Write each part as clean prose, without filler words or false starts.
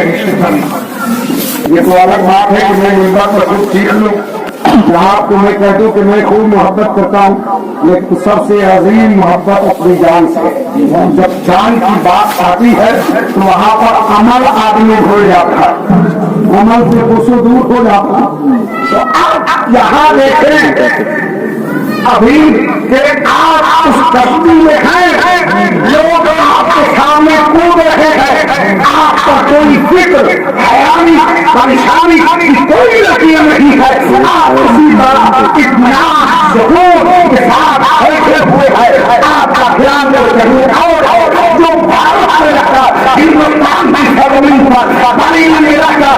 ये तो अलग बात है कि मैं मुंबई पर कुछ सीख लूँ, आपको मैं कह दूँ कि मैं खूब मोहब्बत करता हूँ, लेकिन सबसे अजीम मोहब्बत अपनी जान से। जब जान की बात आती है तो वहाँ पर अमल आदमी भूल जाता है, अमल से कोसों दूर हो जाता है। तो आप यहाँ देखें अभी कि आप उस कश्ती में हैं, लोग आपके सामने कूद रहे हैं, आपका कोई फिक्र हैरानी परेशानी की कोई लकीर नहीं है, आप उसी तरह इत्मीनान सुकून के साथ बैठे हुए हैं। आपका ध्यान जरूर और जो भारत में रखा हिंदुस्तान की सरजमीन पर बनी में रखा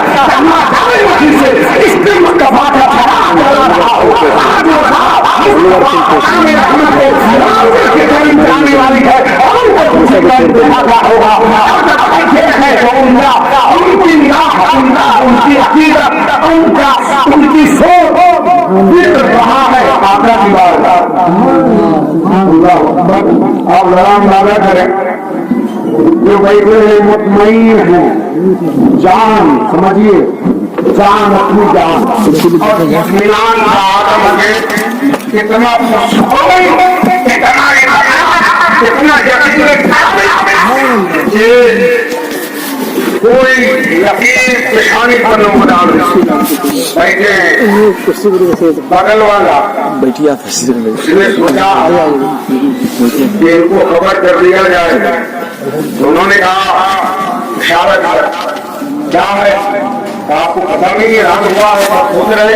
से इस दिन का बाटा रहा हो, जाने वाली है और होगा उनकी अकीदत उनकी सोच बिगड़ रहा है। आपका दीवार आप लड़ाम लगा करें जो बैठे हैं मुतमईन है, जान समझिए, जान अपनी जान और इत्मीनान का आदम है। इतना इतना कोई यकीन पेशानी पर लोग डाल बैठे बगल वाला बैठिया था इसने सोचा कि इनको खबर कर दिया जाए। उन्होंने कहा इशारत क्या है, आपको पता नहीं है, रात हुआ है, आप पूछ रहे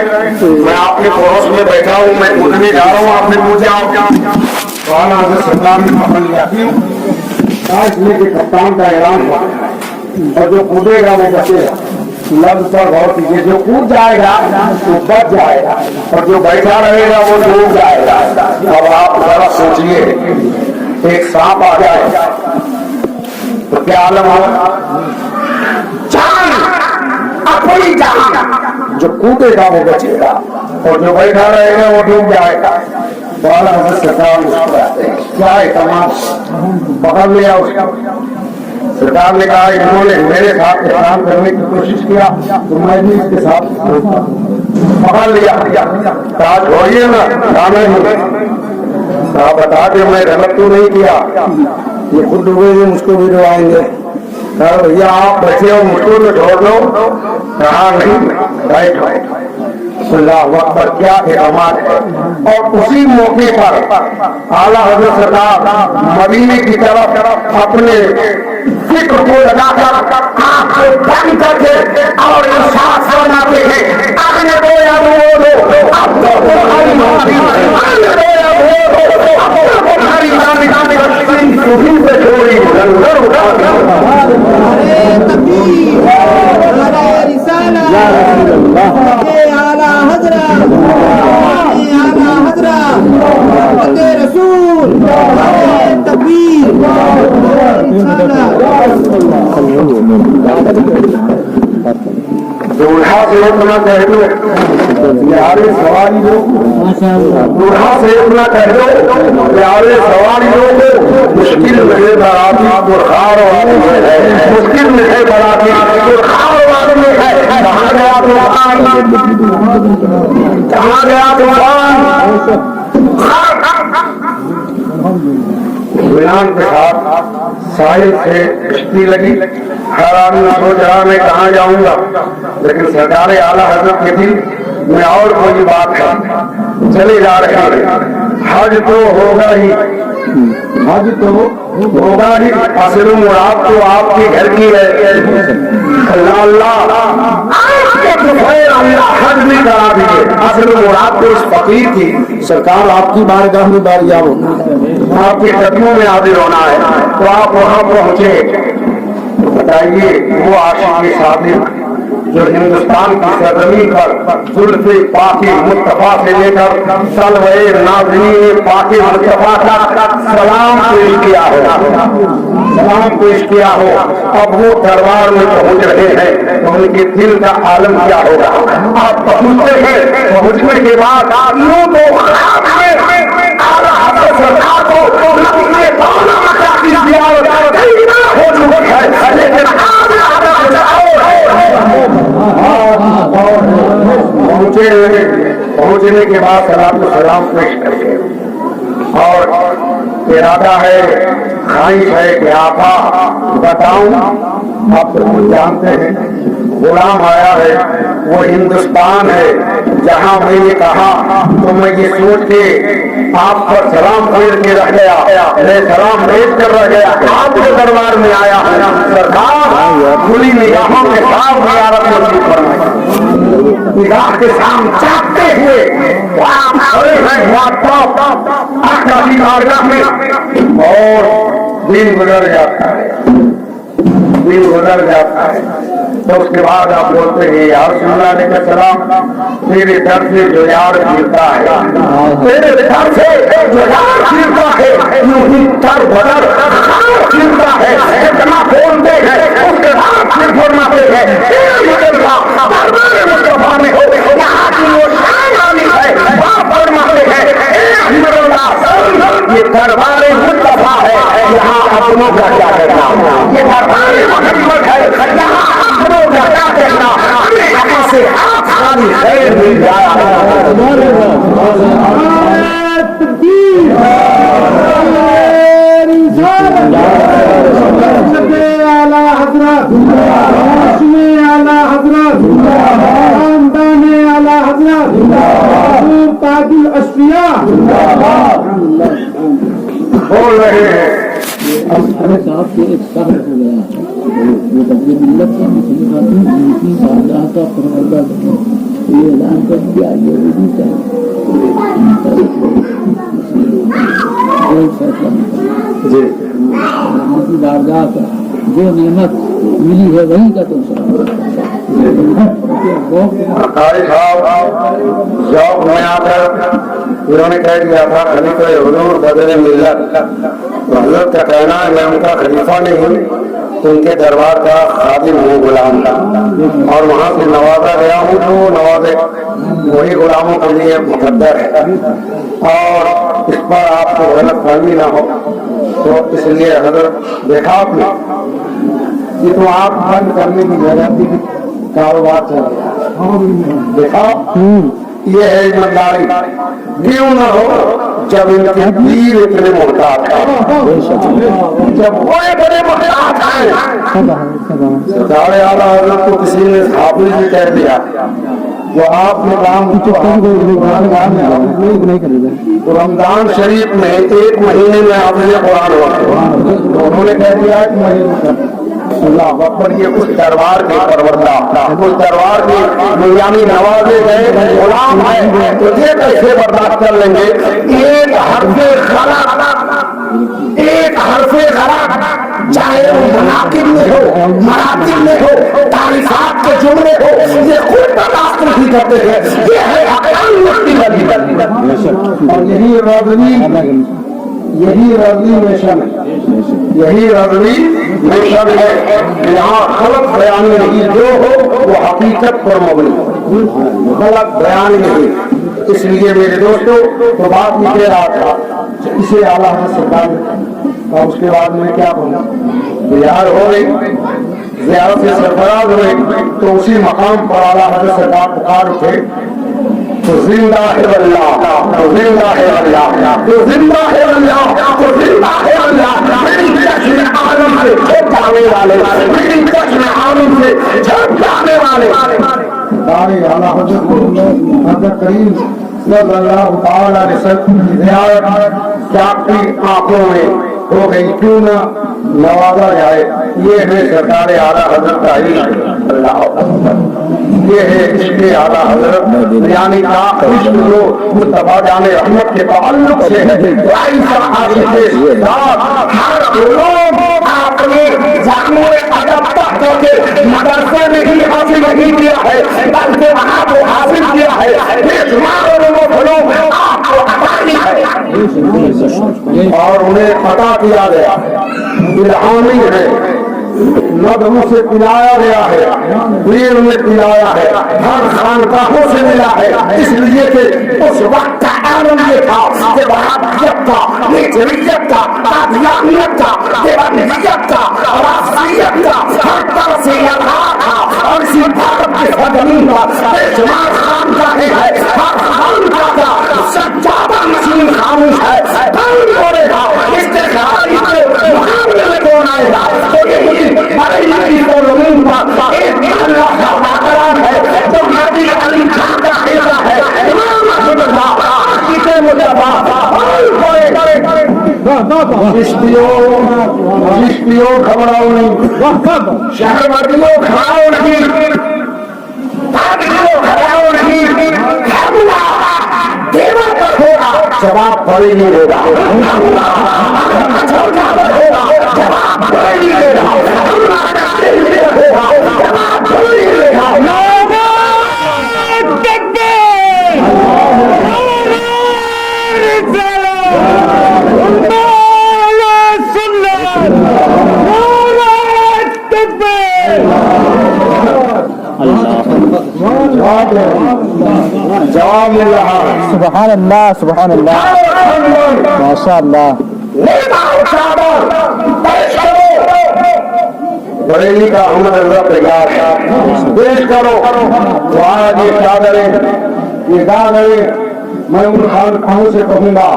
मैं आपके पड़ोस में बैठा हूँ, मैं पूछने जा रहा हूँ, आपने पूछा सरकार ने पकड़ लिया इसलिए कि कप्तान का ऐलान हुआ और जो कूदेगा वो बचेगा। लफ्ज पर गौर कीजिए, जो कूद जाएगा वो बच जाएगा और जो बैठा रहेगा वो डूब जाएगा। अब आप जरा सोचिए, एक सांप आ जाए तो क्या आलम होगा? अपनी जान, जो कूदेगा वो बचेगा और जो बैठा रहेगा वो डूब जाएगा। बाला सरकार क्या है तमाम पकड़ लिया उसका। सरकार ने कहा इन्होंने मेरे साथ एहसान करने की कोशिश किया तो मैं भी इसके साथ पकड़ लिया। कहा छोड़िए ना, कहा बता दे मैं गलत तो नहीं किया, ये खुद डूबेंगे मुझको भी डुबाएंगे। कहा भैया आप बचे हो मुझको तो छोड़ दो। कहा नहीं, बैठो। पर क्या इक़ामत है। और उसी मौके पर आला हज़रत सरकार मदीने की तरफ अपने फिक्र को लगाकर आंख को बंद करके और इरशाद फरमाते हैं, आने दो या बोलो अब तो तुम्हारी माफी, आने दो या बोलो अब तो तुम्हारी माफी, तुम्ही से छोड़ी जंगल उठा दूल्हा से उतना कह दो प्यारे सवारी लोग, दूल्हा से उतना कह दो प्यारे सवारी लोग, मुश्किल में बराती बुरखार वाले में है, मुश्किल में है बराती बुरखार वाले में है। कहाँ गया तूफान, कहाँ गया तूफान? इत्मीनान के साथ साहिल से कश्ती लगी। हैरान सोच रहा मैं कहाँ जाऊंगा, लेकिन सरकार आला हजरत के दिल में और कोई बात है, चले जा रहे हैं। हज तो होगा ही, हज तो होगा ही, असल मुराद तो आपके घर की है। अल्लाह हज भी करा दीजिए, असल मुराद तो इस फकीर की। सरकार आपकी बारगाह में बारियां हो, आपके कदमों में हाजिर होना है, तो आप वहां पहुंचे। बताइए वो आशिक़ सादिक़ जो हिंदुस्तान की सरजमीन पर जुल्फ़े पाकी मुस्तफा से लेकर तलवे नाज़रीन पाकी मुस्तफा का सलाम पेश किया हो, सलाम पेश किया हो, अब वो दरबार में पहुंच रहे हैं तो उनके दिल का आलम क्या होगा। आप पहुंचते हैं, पहुंचने के बाद यूं तो सरकार को हो चुकी है, लेकिन پوچھنے کے بعد سلام و سلام پیش کر کے اور ارادہ ہے، خواہش ہے کہ آقا بتاؤں، آپ تو خود جانتے ہیں غلام آیا ہے، وہ ہندوستان ہے جہاں میں نے کہا تو میں یہ سوچ کے آپ پر سلام بھیج کے رہ گیا، میں سلام بھیج کر رہ گیا، آپ کے دربار میں آیا ہے سرکار، کھلی نگاہوں کے ساتھ زیارت نصیب فرمائے، نگاہ کے سامنے چاہتے ہوئے آپ کھڑے ہیں آقا کی بارگاہ میں، اور دن گزر جاتا ہے، دن گزر جاتا ہے، تو اس کے بعد آپ بولتے ہیں یا رسول اللہ علیہ السلام، میرے در سے جو یار گرتا ہے، میرے در سے جو یار گرتا ہے، یوں ہی تر بدر گرتا ہے، اتنا بولتے ہیں اس کے بعد پھر فرماتے ہیں دربار مصطفیٰ میں ہو یہاں کی وہ شان والی ہے، آپ فرماتے ہیں یہ دربار مصطفیٰ ہے، یہاں اپنوں کا کیا کرنا، یہ دربار محمد ہے، یہاں اپنوں کا کیا کرنا، ہمیں یہاں سے آپ خالی خیر مل جایا بول رہے ہیں صاحب سے ایک شہر ہو گیا وہ بدر ملت کا مسلم خاتون بادشاہ کا پروردہ یہ اعلان کر دیا یہ وضو کا بارگاہ کا جو نعمت ملی ہے وہی کا تو قاری صاحب ذوق میں آ کر انہوں نے کہہ دیا تھا خلیفہ حضور بدر ملت، تو حضرت کا کہنا ہے میں ان کا خلیفہ نہیں، ان کے دربار کا خادم ہوں، غلام کا، اور وہاں سے نوازا گیا ہوں، تو نوازے وہی غلاموں کے لیے مقدر ہے، اور اس پر آپ کو غلط فہمی نہ ہو، تو اس لیے حضرت دیکھا آپ نے یہ تو آپ بند کرنے کی جگہ تھی، کاروبار چل رہا دیکھا، یہ ہے ایمانداری، کیوں نہ ہو جب ان کے پیر اتنے محتاط ہیں، جب وہ اتنے محتاط ہیں، سارے اعلیٰ حضرت کو کسی نے حافظ بھی کہہ دیا، جو آپ نے کام رمضان شریف میں ایک مہینے میں آپ نے قرآن ہوا، انہوں نے کہہ دیا ایک مہینے اللہ اکبر، یہ اس دربار کے پروردہ، اس دربار کے یعنی نوازے گئے غلام ہیں، تو یہ کیسے برداشت کر لیں گے؟ ایک حرف غلط چاہے وہ مناقب میں ہو، مراتب میں ہو، تعریفات کے جملے ہو، یہ خود برداشت نہیں کرتے ہیں، یہ ہے عقل مٹی والی، اور یہی رضوی مشن ہے، یہی رضوی مشن ہے، یہاں غلط بیان نہیں، جو ہو وہ حقیقت پر مبنی ہو، غلط بیان نہیں، اس لیے میرے دوستوں تو بات یہ کہہ رہا تھا اسے اعلیٰ حضرت سرکار، اور اس کے بعد میں کیا بولوں، زیارت ہو گئی، زیارت سے سرفراز ہوئے، تو اسی مقام پر اعلیٰ حضرت سرکار پکار اٹھے، تو زندہ ہے اللہ، تو زندہ ہے اللہ، تو زندہ ہے اللہ، تو زندہ ہے اللہ، میری چشم عالم سے جھک جانے والے، میری چشم عالم سے جھک جانے والے سارے اعلیٰ حضرت کریم صلی اللہ تعالی علیہ وسلم کی زیارت جاگتی آنکھوں میں ہو گئی، کیوں نہ نوازا جائے، یہ ہے سرکار اعلیٰ حضرت کا ہی اللہ اکبر، یہ ہے اس کے اعلیٰ حضرت یعنی عشق جو مصطفیٰ جان رحمت کے تعلق سے ہے، ہر علوم آپ نے جامع ادب تک کے مدرسے میں ہی حاصل نہیں کیا ہے، بلکہ وہاں کو حاصل کیا ہے، بے شمار علوم آپ کو عطا کیا ہے، اور انہیں عطا کیا گیا، الہامی ہے، نظم سے پلایا گیا ہے، ویر میں پلایا ہے، ہر خانقاہوں سے ملا ہے، اس لیے کہ اس وقت کا عالم یہ تھا کہ وہابیت کا، نیچریت کا، قادیانیت کا، دیوبندیت کا، رافضیت کا ہر طرح سے لگا تھا، اور اسی بھارت کے سرزمین پر بے شمار خانقاہیں ہیں، ہر خانقاہ عالم خاموش ہے، کون بولے گا؟ اس کے مقابلے میں کون آئے گا؟ تو یہ بڑی کو لوگوں کا ایک اللہ کا واقعہ ہے جو نبی علی خان کا حصہ ہے، امام احمد اللہ کسی مجھے چشتیوں گھبراؤ نہیں، شہر والیوں گھبراؤ نہیں، پادریوں گھبراؤ نہیں، دیوا پر ہوگا جواب پڑے نہیں ہوگا، جواب پڑے نہیں ہوگا، جواب پڑے نہیں ہوگا۔ جواب مل رہا ہے۔ سبحان اللہ سبحان اللہ ماشاء اللہ۔ بریلی کا احمد رضا تیار پیش کرو تو آج یہ چادریں میں ان خانقاہوں سے کہوں گا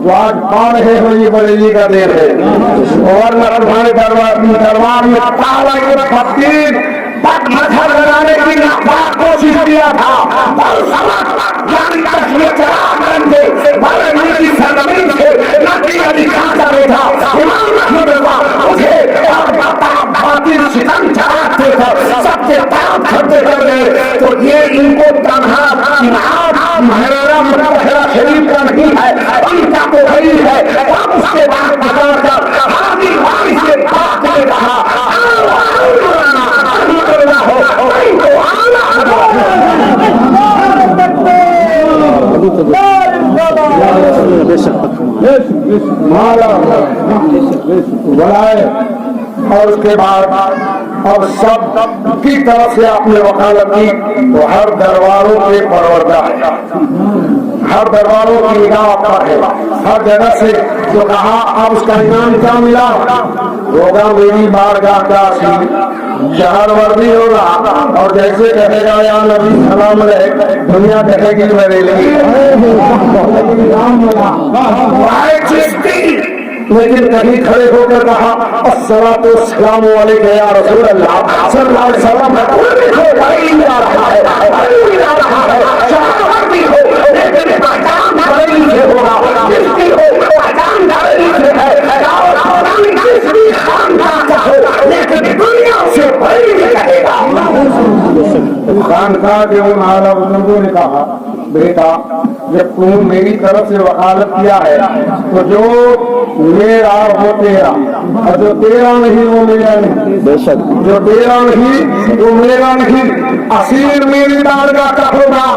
جو آج پا رہے ہو یہ بریلی کا دیر ہے، اور تمہارے دربار میں تالا یہ فقیر بد مذہب لگانے کی ناپاک کوشش کیا تھا، اور سبق یعنی تشریح چراغ کرنے بڑے ملک کی سرزمین سے نبی علی خان کا بیٹا امام احمد رضا مجھے باطل ستم چڑھاتے تھے، سب کے پاپ کھڑتے کر گئے، تو یہ ان کو تنہا انعام مہرانہ مطہرہ شریف کا نہیں ہے، ان کا تو وہی ہے۔ اب اس کے بعد بتا کر حاضر وارث سے بات کرے رہا اور اس کے بعد اب سب کی طرف سے آپ نے وکالت کی تو ہر درباروں کے پروردہ ہے، ہر درباروں کی نگاہ پر ہے، ہر جگہ سے جو کہا اب اس کا انعام کیا ملا ہوگا؟ میری بارگاہ کا شہر وردی ہوگا، اور جیسے کہے گا یا نبی سلام علیہ دنیا کہے گی میرے لیے، لیکن کہیں کھڑے ہو کر کہا الصلاۃ والسلام علیک یا رسول اللہ صلی اللہ علیہ وسلم، لیکن پہچان بریلی سے ہوگا، جس کی ہو پہچان بریلی سے ہے، لیکن دنیا سے بریلی کہے گا۔ خانقاہ کے ان اعلیٰ بزرگوں نے کہا بیٹا جب تم میری طرف سے وکالت کیا ہے تو جو میرا وہ تیرا، اور جو تیرا نہیں وہ میرا نہیں، بے شک جو تیرا نہیں وہ میرا نہیں، اسیر میری بارگاہ کا ہوگا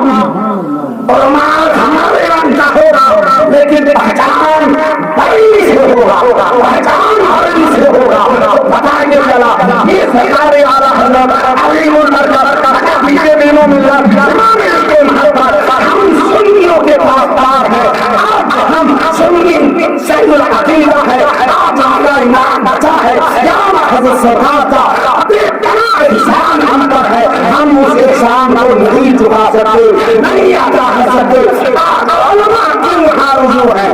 اور مال ہمارے رنگ کا ہوگا، لیکن پہچان بریلی سے ہوگا، پہچان بریلی سے ہوگا۔ پتہ یہ چلا یہ سرکار اعلیٰ حضرت عظیم المرتبہ پیچھے دنوں میں ہم سنیوں کے پاسدار ہیں، آج ہم سنی سید العقیدہ ہے، آج ہمارا ایمان بچا ہے، یہاں حضرت سرکار کا اتنا احسان ہم پر ہے، ہم اس احسان کو نہیں چکا سکتے، نہیں ادا کر سکتے۔ آج علماء کی یہاں رجوع ہے،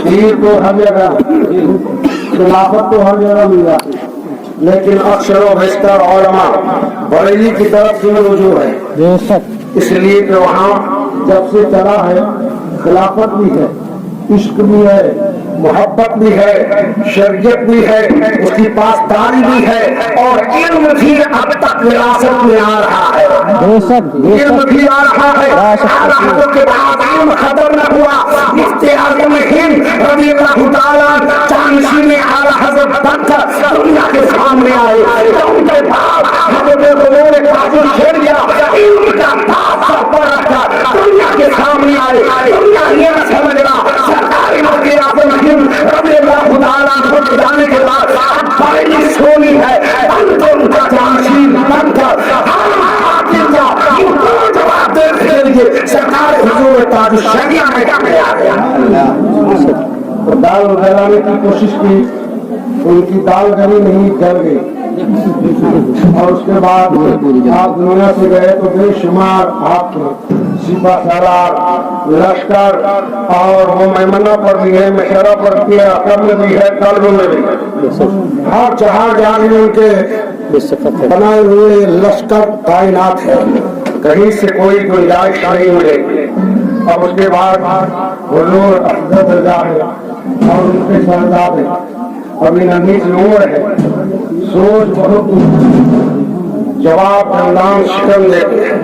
پیر تو ہر جگہ، خلافت تو ہر جگہ مل جاتی، لیکن اکثر و بیشتر علماء بریلی کی طرف سے رجوع ہے، اس لیے کہ وہاں جب سے چلا ہے خلافت بھی ہے، عشق بھی ہے، محبت بھی ہے، شریعت بھی ہے، اس کی پاسداری بھی ہے، اور علم بھی اب تک وراثت میں آ رہا ہے، علم بھی آ رہا ہے۔ اعلیٰ حضرت کے بعد علم ختم نہ ہوا، مفتی اعظم ہند رضی اللہ تعالیٰ جانشین اعلیٰ حضرت بن کر دنیا کے سامنے آئے، ان کے بعد حضرت انہوں نے کافر چھیڑ دیا، علم کا تاج سر پر رکھا دنیا کے سامنے آئے، دنیا یہ نہ سمجھنا سرکاری مفتی اعظم ہند رضی اللہ تعالیٰ عنہ کے جانے کے بعد بریلی سونی ہے، بن تو ان کا جانشین بن کر جواب دینے کے لیے سرکار حضور تاج الشریعہ میں کیا آ گیا، دال گلانے کی کوشش کی، ان کی دال گلی نہیں جل گئی، اور اس کے بعد آپ دنیا سے گئے تو بے شمار آپ सिपा सालार, लश्कर और वो मैमना पर भी है, मशरा पर भी है, अकब में भी है, कल्ब में भी है। हर जहाँ जहाँ उनके बनाए हुए लश्कर तैनात है, कहीं से कोई गुंजाइश नहीं मिलेगी। अब उसके बाद हुजूर अफजल रजा है और उनके शहजादे अभी नन्ही सी उम्र है, सोच बहुत जवाब रमजान शिकन देते हैं,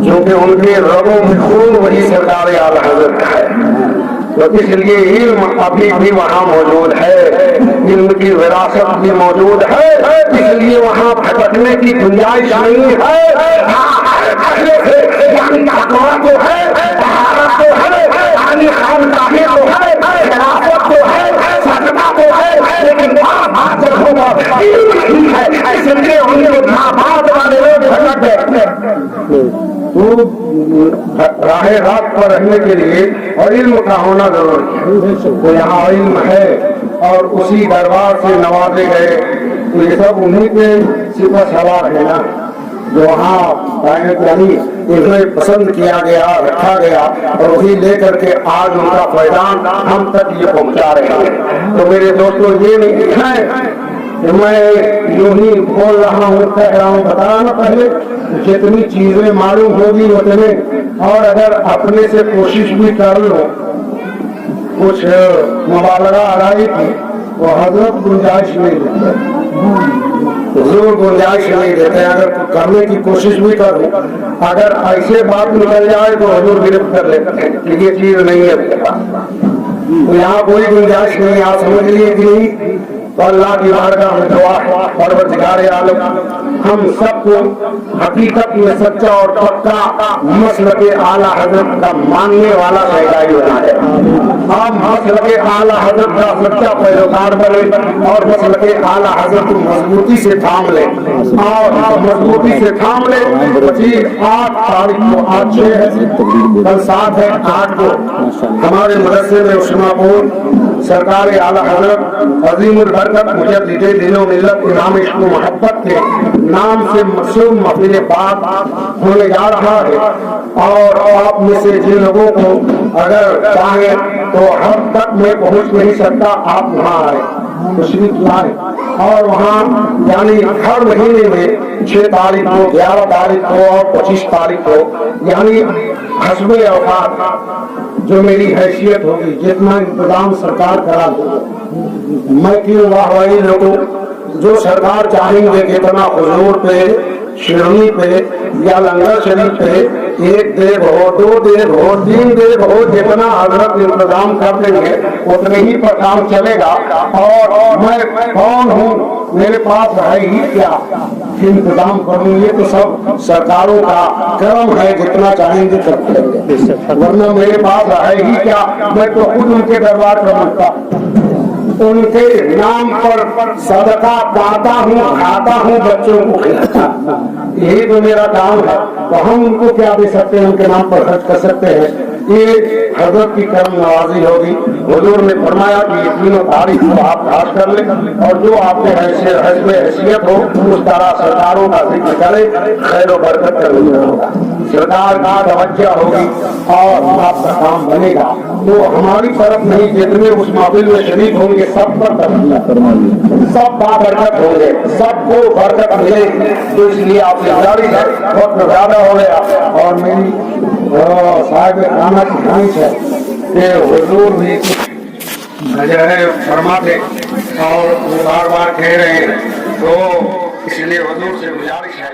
क्योंकि उनके रगों में खून वही सरकार आला हजरत का है। तो इसलिए इल्म अभी भी वहाँ मौजूद है, इल्म की विरासत भी मौजूद है, इसलिए वहाँ भटकने की गुंजाइश नहीं है। तकवा तो है, तहारत तो है, आनी खानकाही तो है, खिलाफत तो है, सदका तो है, लेकिन बात जब होगा इल्म ही है, इसलिए उनके बात वाले लोग भटक गए। तो राहे रात पर रहने के लिए और इल्म का होना जरूरी है। तो यहाँ इल्म है और उसी दरबार से नवाजे गए, तो ये सब उन्हीं के सिपा सवार है ना, जो वहाँ यानी इन्हें पसंद किया गया, रखा गया, और वही लेकर के आज उनका फैजान हम तक ये पहुँचा रहे हैं। तो मेरे दोस्तों, ये नहीं है कि मैं यूं ही बोल रहा हूँ, कह रहा हूँ, बताया ना पहले, जितनी चीजें मालूम होगी उतने, और अगर अपने से कोशिश भी कर लो, कुछ मुबालगा अड़ाई की, वो हजरत गुंजाइश नहीं देते, हुजूर गुंजाइश नहीं देते। अगर करने की कोशिश भी करो, अगर ऐसे बात निकल जाए तो हुजूर गिरफ्त कर लेते हैं कि ये चीज नहीं है उसके पास। तो यहाँ कोई गुंजाइश नहीं, आप समझ लिए कि नहीं। तो अल्लाह की बारगाह में दुआ है, परवरदिगार आलम हम सबको हकीकत में सच्चा और पक्का मसलक आला हजरत का मानने वाला शहदाई बनाए। हम मसलक आला हजरत का सच्चा पैरोकार बने और मसलक आला हजरत को मजबूती से थाम ले, और मजबूती से थाम ले। 8 तारीख को, आज 6 है, कल 7 है, 8 को हमारे मदरसे में उस्मापुर सरकार आला हजरत अजीमुल बरकत मुजद्दिद दीनो मिल्लत इमाम इश्क व मोहब्बत के नाम से मशहूर महफिल बात होने जा रहा है। और आप में से जिन लोगों को अगर चाहे तो हम तक मैं पहुंच नहीं सकता, आप वहाँ आए, तशरीफ लाए, और वहाँ यानी हर महीने में 6 तारीख को, 11 तारीख को और 25 तारीख को, यानी हस्बे औकात जो मेरी हैसियत होगी, जितना इंतजाम सरकार करा दे, मैं क्यों वाहवाही लोगों, जो सरकार चाहेंगे कि इतना हुजूर पे, शिरनी पे या लंगर शरीफ पे 1 देग हो, 2 देग हो, 3 देग हो, जितना हजरत इंतजाम कर देंगे उतने ही पर काम चलेगा। और मैं कौन हूँ, मेरे पास है ही क्या इंतजाम करूँ, ये तो सब सरकारों का कर्म है, जितना चाहेंगे करते रहेंगे, वरना मेरे पास है ही क्या। मैं तो खुद उनके दरबार का बनता, उनके नाम पर सदका पाता हूँ, खाता हूँ, बच्चों को खिलाता, यही तो मेरा काम है। तो हम उनको क्या दे सकते हैं, उनके नाम पर खर्च कर सकते हैं, ये हजरत की करम नवाजी होगी। हुजूर ने फरमाया कि ये 3 तारीख को आप खास कर ले, और जो आपके हैसियत हो उस तरह सरकारों का जिक्र करे, खैर बरकत का नजर होगा, सरकार का तवज्जो होगी और आपका काम बनेगा। तो हमारी तरफ नहीं, जितने उस महफिल में शरीक होंगे सब पर सब बरकत होंगे, सबको बरकत मिलेगी। तो इसलिए आपसे गुजारिश है, वक्त ज्यादा हो गया और मेरी साहिब खाना की ख्वाहिश है कि हुजूर भी जो है फरमाते और वो बार बार कह रहे हैं, तो इसलिए हुजूर से गुजारिश है।